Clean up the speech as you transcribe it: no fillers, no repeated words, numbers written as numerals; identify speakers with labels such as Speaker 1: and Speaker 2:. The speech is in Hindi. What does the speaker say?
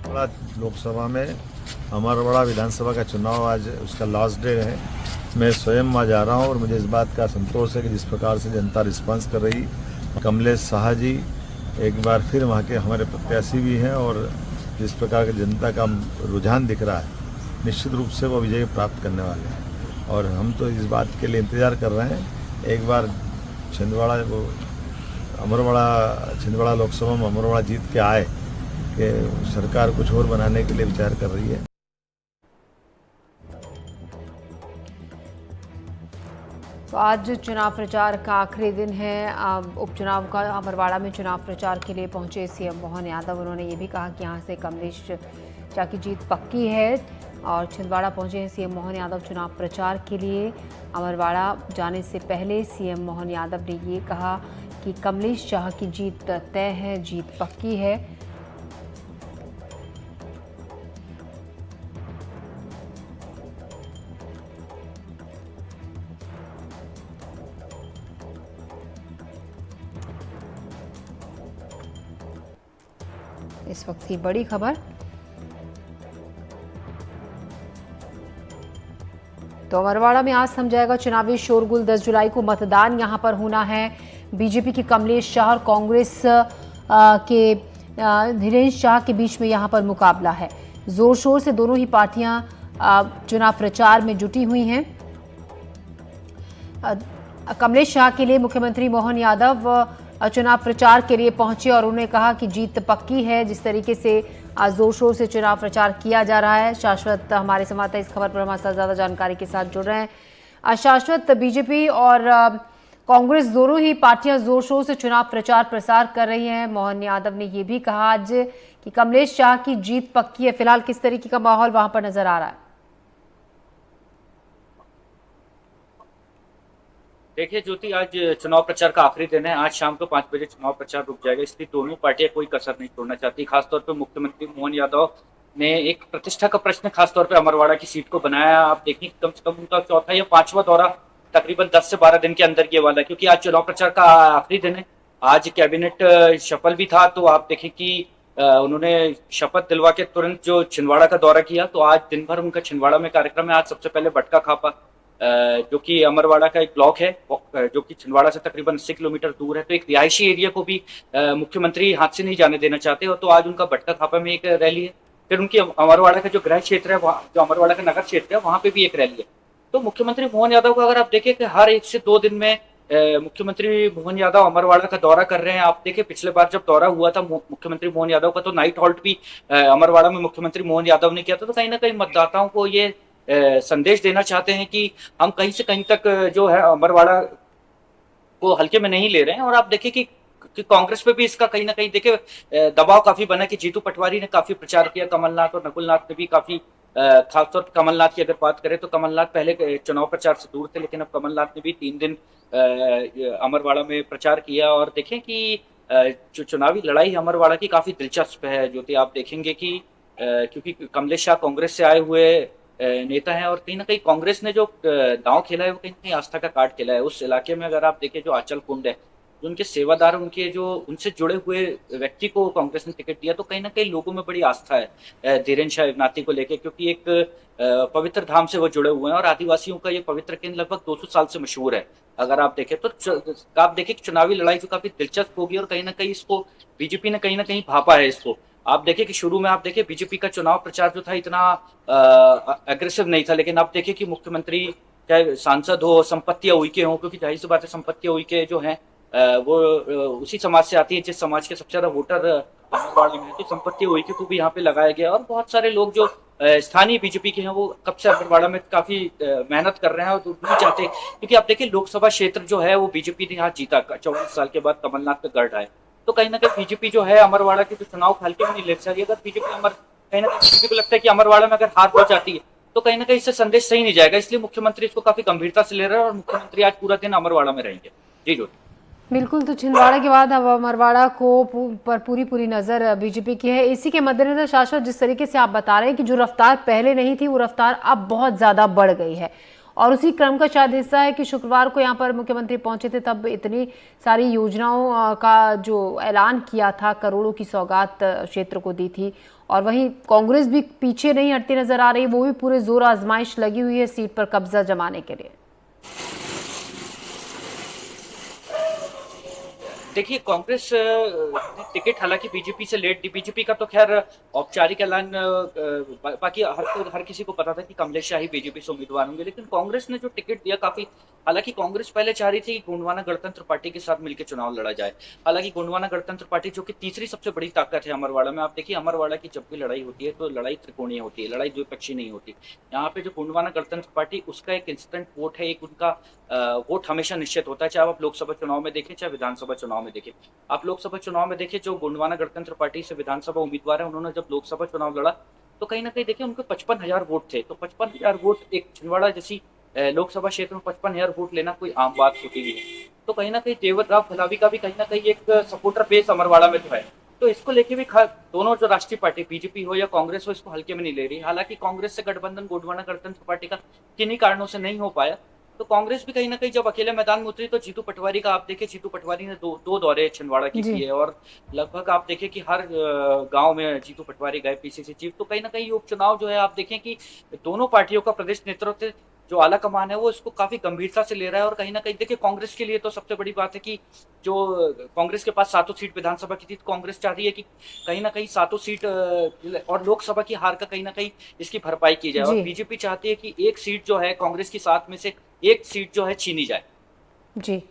Speaker 1: बड़ा लोकसभा में अमरवाड़ा विधानसभा का चुनाव आज उसका लास्ट डे है। मैं स्वयं वहाँ जा रहा हूँ और मुझे इस बात का संतोष है कि जिस प्रकार से जनता रिस्पांस कर रही, कमलेश शाह जी एक बार फिर वहाँ के हमारे प्रत्याशी भी हैं और जिस प्रकार की जनता का रुझान दिख रहा है, निश्चित रूप से वो विजय प्राप्त करने वाले हैं। और हम तो इस बात के लिए इंतज़ार कर रहे हैं, एक बार छिंदवाड़ा लोकसभा में अमरवाड़ा जीत के आए कि सरकार कुछ और बनाने के लिए विचार कर रही है।
Speaker 2: तो आज चुनाव प्रचार का आखिरी दिन है। उपचुनाव का अमरवाड़ा में चुनाव प्रचार के लिए पहुंचे सीएम मोहन यादव। उन्होंने ये भी कहा कि यहां से कमलेश शाह की जीत पक्की है। और छिंदवाड़ा पहुंचे हैं सीएम मोहन यादव चुनाव प्रचार के लिए। अमरवाड़ा जाने से पहले सीएम मोहन यादव ने ये कहा कि कमलेश शाह की जीत तय है, जीत पक्की है। इस वक्त की बड़ी खबर। तो अमरवाड़ा में आज थम जाएगा चुनावी शोरगुल। 10 जुलाई को मतदान यहां पर होना है। बीजेपी की कमलेश शाह और कांग्रेस के धीरेन्द्र शाह के बीच में यहां पर मुकाबला है। जोर शोर से दोनों ही पार्टियां चुनाव प्रचार में जुटी हुई हैं। कमलेश शाह के लिए मुख्यमंत्री मोहन यादव चुनाव प्रचार के लिए पहुंचे और उन्होंने कहा कि जीत पक्की है। जिस तरीके से आज जोर शोर से चुनाव प्रचार किया जा रहा है। शाश्वत हमारे संवाददाता इस खबर पर हमारे साथ ज्यादा जानकारी के साथ जुड़ रहे हैं। शाश्वत, बीजेपी और कांग्रेस दोनों ही पार्टियां जोर शोर से चुनाव प्रचार प्रसार कर रही हैं। मोहन यादव ने यह भी कहा आज कि कमलेश शाह की जीत पक्की है। फिलहाल किस तरीके का माहौल वहां पर नजर आ रहा है?
Speaker 3: देखिए ज्योति, आज चुनाव प्रचार का आखिरी दिन है। आज शाम को 5 बजे चुनाव प्रचार रुक जाएगा, इसलिए दोनों पार्टियां कोई कसर नहीं छोड़ना चाहती। खासतौर पर मुख्यमंत्री मोहन यादव ने एक प्रतिष्ठा का प्रश्न खासतौर पर अमरवाड़ा की सीट को बनाया। आप देखिए कम से कम उनका चौथा या पांचवा दौरा तकरीबन 10 से 12 दिन के अंदर ये वाला है, क्योंकि आज चुनाव प्रचार का आखिरी दिन है। आज कैबिनेट शपथ भी था, तो आप देखें कि उन्होंने शपथ दिलवा के तुरंत जो छिंदवाड़ा का दौरा किया, तो आज दिन भर उनका छिंदवाड़ा में कार्यक्रम है। आज सबसे पहले बटका खापा, जो कि अमरवाड़ा का एक ब्लॉक है, जो कि छिंदवाड़ा से तकरीबन 80 किलोमीटर दूर है, तो एक रिहायशी एरिया को भी मुख्यमंत्री हाथ से नहीं जाने देना चाहते। और तो आज उनका बटका खापा में एक रैली है। फिर उनकी अमरवाड़ा का जो गृह क्षेत्र है, जो अमरवाड़ा का नगर क्षेत्र है, वहां पे भी एक रैली है। तो मुख्यमंत्री मोहन यादव को अगर आप देखें कि हर 1 से 2 दिन में मुख्यमंत्री मोहन यादव अमरवाड़ा का दौरा कर रहे हैं। आप देखिए पिछले बार जब दौरा हुआ था मुख्यमंत्री मोहन यादव का, तो नाइट हॉल्ट भी अमरवाड़ा में मुख्यमंत्री मोहन यादव ने किया था। तो कहीं ना कहीं मतदाताओं को ये संदेश देना चाहते हैं कि हम कहीं से कहीं तक जो है अमरवाड़ा को हल्के में नहीं ले रहे हैं। और आप देखिए कि कांग्रेस पे भी इसका कहीं ना कहीं देखिए दबाव काफी बना कि जीतू पटवारी ने काफी प्रचार किया, कमलनाथ और नकुलनाथ ने भी काफी, खासतौर पर कमलनाथ की अगर बात करें तो कमलनाथ पहले चुनाव प्रचार से दूर थे, लेकिन अब कमलनाथ ने भी 3 दिन अमरवाड़ा में प्रचार किया। और देखें कि जो चुनावी लड़ाई अमरवाड़ा की काफी दिलचस्प है। जो कि आप देखेंगे कि क्योंकि कमलेश शाह कांग्रेस से आए हुए नेता है, और कहीं ना कहीं कांग्रेस ने जो दांव खेला है वो कहीं ना कहीं आस्था का कार्ड खेला है। उस इलाके में अगर आप देखें जो आंचल कुंड है, जो उनके सेवादार, उनके जो उनसे जुड़े हुए व्यक्ति को कांग्रेस ने टिकट दिया, तो कहीं ना कहीं लोगों में बड़ी आस्था है धीरेन्द्र शाह नाती को लेकर, क्योंकि एक पवित्र धाम से वो जुड़े हुए हैं। और आदिवासियों का ये पवित्र केंद्र लगभग 200 साल से मशहूर है। अगर आप देखें तो आप देखें कि चुनावी लड़ाई जो काफी दिलचस्प होगी, और कहीं ना कहीं इसको बीजेपी ने कहीं ना कहीं भापा है इसको। आप देखिए कि शुरू में आप देखिए बीजेपी का चुनाव प्रचार जो था इतना एग्रेसिव नहीं था, लेकिन आप देखिए कि मुख्यमंत्री चाहे सांसद हो, संपत्तियां उइके हो, क्योंकि जाहिर सी बात है संपत्तियां उइके जो हैं वो उसी समाज से आती है जिस समाज के सबसे ज्यादा वोटर अमरवाड़ा में है। तो संपत्तियां उइके को भी यहाँ पे लगाया गया। और बहुत सारे लोग जो स्थानीय बीजेपी के हैं वो कब से अमरवाड़ा में काफी मेहनत कर रहे हैं और नहीं चाहते, क्योंकि आप देखिए लोकसभा क्षेत्र जो है वो बीजेपी ने यहाँ जीता 24 साल के बाद कमलनाथ पे गढ़ है। तो कहीं ना कहीं बीजेपी जो है अमरवाड़ा के जो चुनाव हल्के में नहीं ले सकती। अगर बीजेपी कहीं ना कहीं बीजेपी को लगता है कि अमरवाड़ा में अगर हार हो जाती है तो कहीं ना कहीं इससे संदेश सही नहीं जाएगा, इसलिए मुख्यमंत्री इसको काफी गंभीरता से ले रहे हैं और मुख्यमंत्री आज पूरा दिन अमरवाड़ा में रहेंगे। जी जो
Speaker 2: बिल्कुल। तो छिंदवाड़ा के बाद अब अमरवाड़ा को पर पूरी नजर बीजेपी की है। इसी के मद्देनजर शाश्वत, जिस तरीके से आप बता रहे हैं कि जो रफ्तार पहले नहीं थी वो रफ्तार अब बहुत ज्यादा बढ़ गई है, और उसी क्रम का शायद हिस्सा है कि शुक्रवार को यहाँ पर मुख्यमंत्री पहुंचे थे, तब इतनी सारी योजनाओं का जो ऐलान किया था, करोड़ों की सौगात क्षेत्र को दी थी, और वहीं कांग्रेस भी पीछे नहीं हटती नजर आ रही, वो भी पूरे जोर आजमाइश लगी हुई है सीट पर कब्जा जमाने के लिए।
Speaker 3: देखिए कांग्रेस ने टिकट हालांकि बीजेपी से लेट दी। बीजेपी का तो खैर औपचारिक ऐलान बाकी हर किसी को पता था कि कमलेश शाही बीजेपी से उम्मीदवार होंगे, लेकिन कांग्रेस ने जो टिकट दिया काफी, हालांकि कांग्रेस पहले चाह रही थी कि गोंडवाना गणतंत्र पार्टी के साथ मिलकर चुनाव लड़ा जाए। हालांकि गोंडवाना गणतंत्र पार्टी जो कि तीसरी सबसे बड़ी ताकत है अमरवाड़ा में, आप देखिए अमरवाड़ा की जब भी लड़ाई होती है तो लड़ाई त्रिकोणीय होती है, लड़ाई द्विपक्षीय नहीं होती। यहाँ पे जो गोंडवाना गणतंत्र पार्टी, उसका एक इंस्टेंट वोट है, एक उनका वोट हमेशा निश्चित होता है, चाहे आप लोकसभा चुनाव में देखें चाहे विधानसभा चुनाव में देखें। आप लोकसभा चुनाव में देखें जो गोंडवाना गणतंत्र पार्टी से विधानसभा उम्मीदवार है, उन्होंने जब लोकसभा चुनाव लड़ा तो कहीं ना कहीं देखिए उनके 55,000 वोट थे। तो 55,000 वोट एक छिंदवाड़ा जैसी लोकसभा क्षेत्र में 55,000 वोट लेना कोई आम बात होती नहीं है। तो कहीं ना कहीं देवराव भलावी का भी कहीं ना कहीं एक सपोर्टर बेस अमरवाड़ा में तो है। तो इसको लेके भी दोनों जो राष्ट्रीय पार्टी बीजेपी हो या कांग्रेस हो, इसको हल्के में नहीं ले रही। हालांकि कांग्रेस से गठबंधन गोंडवाना गणतंत्र पार्टी का किन्हीं कारणों से नहीं हो पाया, तो कांग्रेस भी कहीं ना कहीं जब अकेले मैदान में उतरी तो जीतू पटवारी का आप देखिए, जीतू पटवारी ने दो दौरे छिंदवाड़ा की किए और लगभग आप देखें कि हर गांव में जीतू पटवारी गए पीसीसी चीफ। तो कहीं ना कहीं उपचुनाव जो है आप देखें कि दोनों पार्टियों का प्रदेश नेतृत्व जो आला कमान है वो इसको काफी गंभीरता से ले रहा है। और कहीं ना कहीं देखिए कांग्रेस के लिए तो सबसे बड़ी बात है कि जो कांग्रेस के पास 7 सीट विधानसभा की थी, तो कांग्रेस चाह रही है कि कहीं ना कहीं 7 सीट और लोकसभा की हार का कहीं ना कहीं इसकी भरपाई की जाए। और बीजेपी चाहती है कि एक सीट जो है कांग्रेस की 7 में से एक सीट जो है छीनी जाए।
Speaker 2: जी।